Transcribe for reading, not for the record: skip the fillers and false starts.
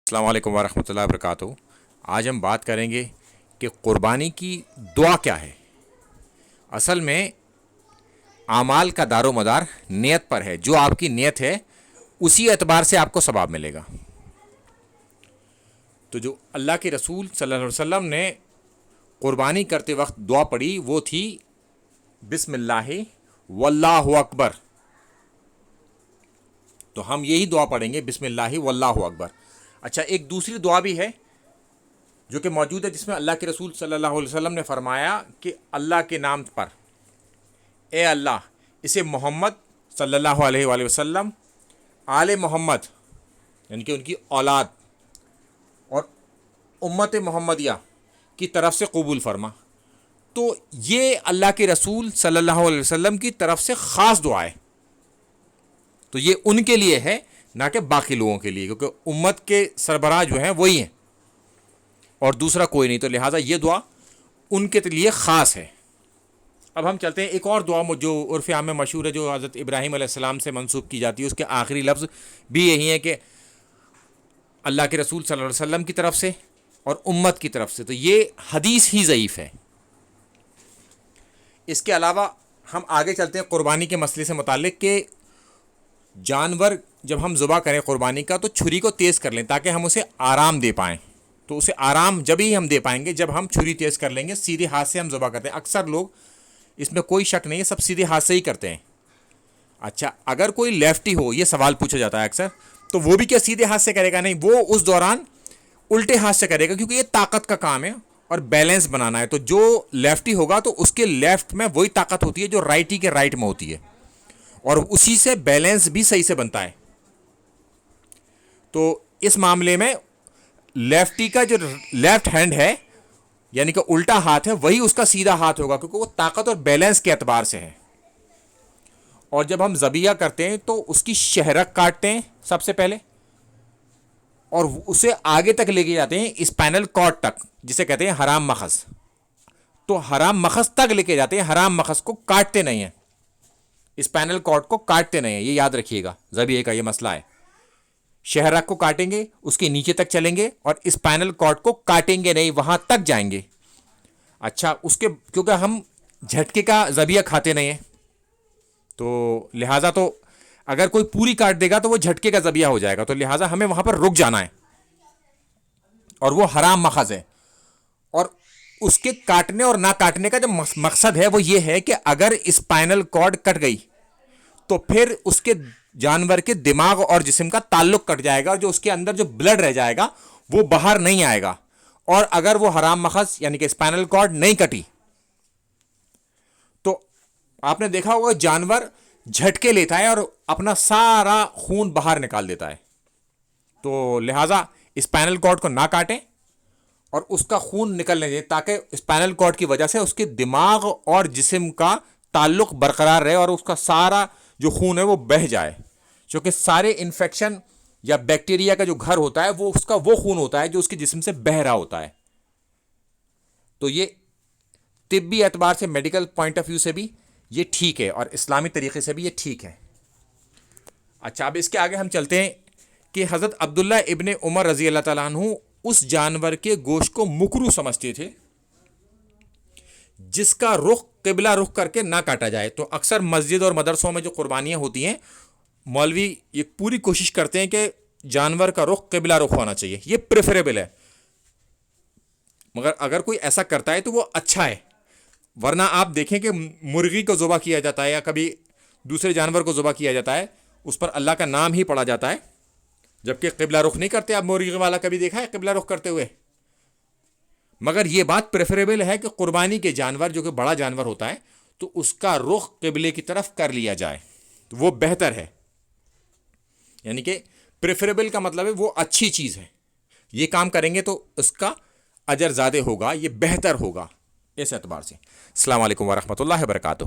السلام علیکم ورحمۃ اللہ وبرکاتہ۔ آج ہم بات کریں گے کہ قربانی کی دعا کیا ہے۔ اصل میں اعمال کا دار و مدار نیت پر ہے۔ جو آپ کی نیت ہے اسی اعتبار سے آپ کو ثواب ملے گا۔ تو جو اللہ کے رسول صلی اللہ علیہ وسلم نے قربانی کرتے وقت دعا پڑھی وہ تھی بسم اللہ واللہ اکبر۔ تو ہم یہی دعا پڑھیں گے، بسم اللہ واللہ اکبر۔ اچھا، ایک دوسری دعا بھی ہے جو کہ موجود ہے، جس میں اللہ کے رسول صلی اللہ علیہ وسلم نے فرمایا کہ اللہ کے نام پر اے اللہ، اسے محمد صلی اللہ علیہ وآلہ وسلم، آل محمد یعنی کہ ان کی اولاد اور امت محمدیہ کی طرف سے قبول فرما۔ تو یہ اللہ کے رسول صلی اللہ علیہ وسلم کی طرف سے خاص دعا ہے۔ تو یہ ان کے لیے ہے، نہ کہ باقی لوگوں کے لیے، کیونکہ امت کے سربراہ جو ہیں وہی ہیں اور دوسرا کوئی نہیں، تو لہٰذا یہ دعا ان کے لیے خاص ہے۔ اب ہم چلتے ہیں ایک اور دعا جو عرف عام میں مشہور ہے، جو حضرت ابراہیم علیہ السلام سے منسوب کی جاتی ہے۔ اس کے آخری لفظ بھی یہی ہے کہ اللہ کے رسول صلی اللہ علیہ وسلم کی طرف سے اور امت کی طرف سے۔ تو یہ حدیث ہی ضعیف ہے۔ اس کے علاوہ ہم آگے چلتے ہیں قربانی کے مسئلے سے متعلق کہ جانور جب ہم ذبح کریں قربانی کا تو چھری کو تیز کر لیں تاکہ ہم اسے آرام دے پائیں۔ تو اسے آرام جب ہی ہم دے پائیں گے جب ہم چھری تیز کر لیں گے۔ سیدھے ہاتھ سے ہم ذبح کرتے ہیں، اکثر لوگ، اس میں کوئی شک نہیں ہے، سب سیدھے ہاتھ سے ہی کرتے ہیں۔ اچھا، اگر کوئی لیفٹی ہو، یہ سوال پوچھا جاتا ہے اکثر، تو وہ بھی کیا سیدھے ہاتھ سے کرے گا؟ نہیں، وہ اس دوران الٹے ہاتھ سے کرے گا، کیونکہ یہ طاقت کا کام ہے اور بیلنس بنانا ہے۔ تو جو لیفٹی ہوگا تو اس کے لیفٹ میں وہی طاقت ہوتی ہے جو رائٹی کے رائٹ میں ہوتی ہے، اور اسی سے بیلنس بھی صحیح سے بنتا ہے۔ تو اس معاملے میں لیفٹی کا جو لیفٹ ہینڈ ہے، یعنی کہ الٹا ہاتھ ہے، وہی اس کا سیدھا ہاتھ ہوگا، کیونکہ وہ طاقت اور بیلنس کے اعتبار سے ہے۔ اور جب ہم ذبیحہ کرتے ہیں تو اس کی شہرک کاٹتے ہیں سب سے پہلے، اور اسے آگے تک لے کے جاتے ہیں، اسپائنل کارڈ تک، جسے کہتے ہیں حرام مخز۔ تو حرام مخز تک لے کے جاتے ہیں، حرام مخز کو کاٹتے نہیں ہیں، اسپائنل کارڈ کو کاٹتے نہیں ہیں۔ یہ یاد رکھیے گا، ذبیحے کا یہ مسئلہ ہے۔ شہرک کو کاٹیں گے، اس کے نیچے تک چلیں گے، اور اسپائنل کارڈ کو کاٹیں گے نہیں، وہاں تک جائیں گے۔ اچھا، اس کے کیونکہ ہم جھٹکے کا ذبیحہ کھاتے نہیں ہیں، تو لہٰذا تو اگر کوئی پوری کاٹ دے گا تو وہ جھٹکے کا ذبیحہ ہو جائے گا، تو لہٰذا ہمیں وہاں پر رک جانا ہے، اور وہ حرام مخز ہے۔ اور اس کے کاٹنے اور نہ کاٹنے کا جو مقصد ہے وہ یہ ہے کہ اگر اسپائنل کارڈ کٹ گئی تو پھر اس کے جانور کے دماغ اور جسم کا تعلق کٹ جائے گا، اور جو اس کے اندر جو بلڈ رہ جائے گا وہ باہر نہیں آئے گا۔ اور اگر وہ حرام مخز یعنی کہ اسپائنل کارڈ نہیں کٹی تو آپ نے دیکھا ہوگا جانور جھٹکے لیتا ہے اور اپنا سارا خون باہر نکال دیتا ہے۔ تو لہٰذا اسپائنل کارڈ کو نہ کاٹیں اور اس کا خون نکلنے دیں، تاکہ اسپائنل کارڈ کی وجہ سے اس کے دماغ اور جسم کا تعلق برقرار رہے اور اس کا سارا جو خون ہے وہ بہہ جائے، کیونکہ سارے انفیکشن یا بیکٹیریا کا جو گھر ہوتا ہے وہ اس کا وہ خون ہوتا ہے جو اس کے جسم سے بہہ رہا ہوتا ہے۔ تو یہ طبی اعتبار سے، میڈیکل پوائنٹ آف ویو سے بھی یہ ٹھیک ہے، اور اسلامی طریقے سے بھی یہ ٹھیک ہے۔ اچھا، اب اس کے آگے ہم چلتے ہیں کہ حضرت عبداللہ ابن عمر رضی اللہ تعالیٰ عنہ اس جانور کے گوشت کو مکروہ سمجھتے تھے جس کا رخ قبلہ رخ کر کے نہ کاٹا جائے۔ تو اکثر مسجد اور مدرسوں میں جو قربانیاں ہوتی ہیں، مولوی یہ پوری کوشش کرتے ہیں کہ جانور کا رخ قبلہ رخ ہونا چاہیے، یہ پریفریبل ہے، مگر اگر کوئی ایسا کرتا ہے تو وہ اچھا ہے۔ ورنہ آپ دیکھیں کہ مرغی کو ذبح کیا جاتا ہے یا کبھی دوسرے جانور کو ذبح کیا جاتا ہے، اس پر اللہ کا نام ہی پڑا جاتا ہے، جبکہ قبلہ رخ نہیں کرتے۔ آپ مرغی والا کبھی دیکھا ہے قبلہ رخ کرتے ہوئے؟ مگر یہ بات پریفریبل ہے کہ قربانی کے جانور جو کہ بڑا جانور ہوتا ہے تو اس کا رخ قبلے کی طرف کر لیا جائے، تو وہ بہتر ہے۔ یعنی کہ پریفریبل کا مطلب ہے وہ اچھی چیز ہے، یہ کام کریں گے تو اس کا اجر زیادہ ہوگا، یہ بہتر ہوگا اس اعتبار سے۔ السلام علیکم ورحمۃ اللہ وبرکاتہ۔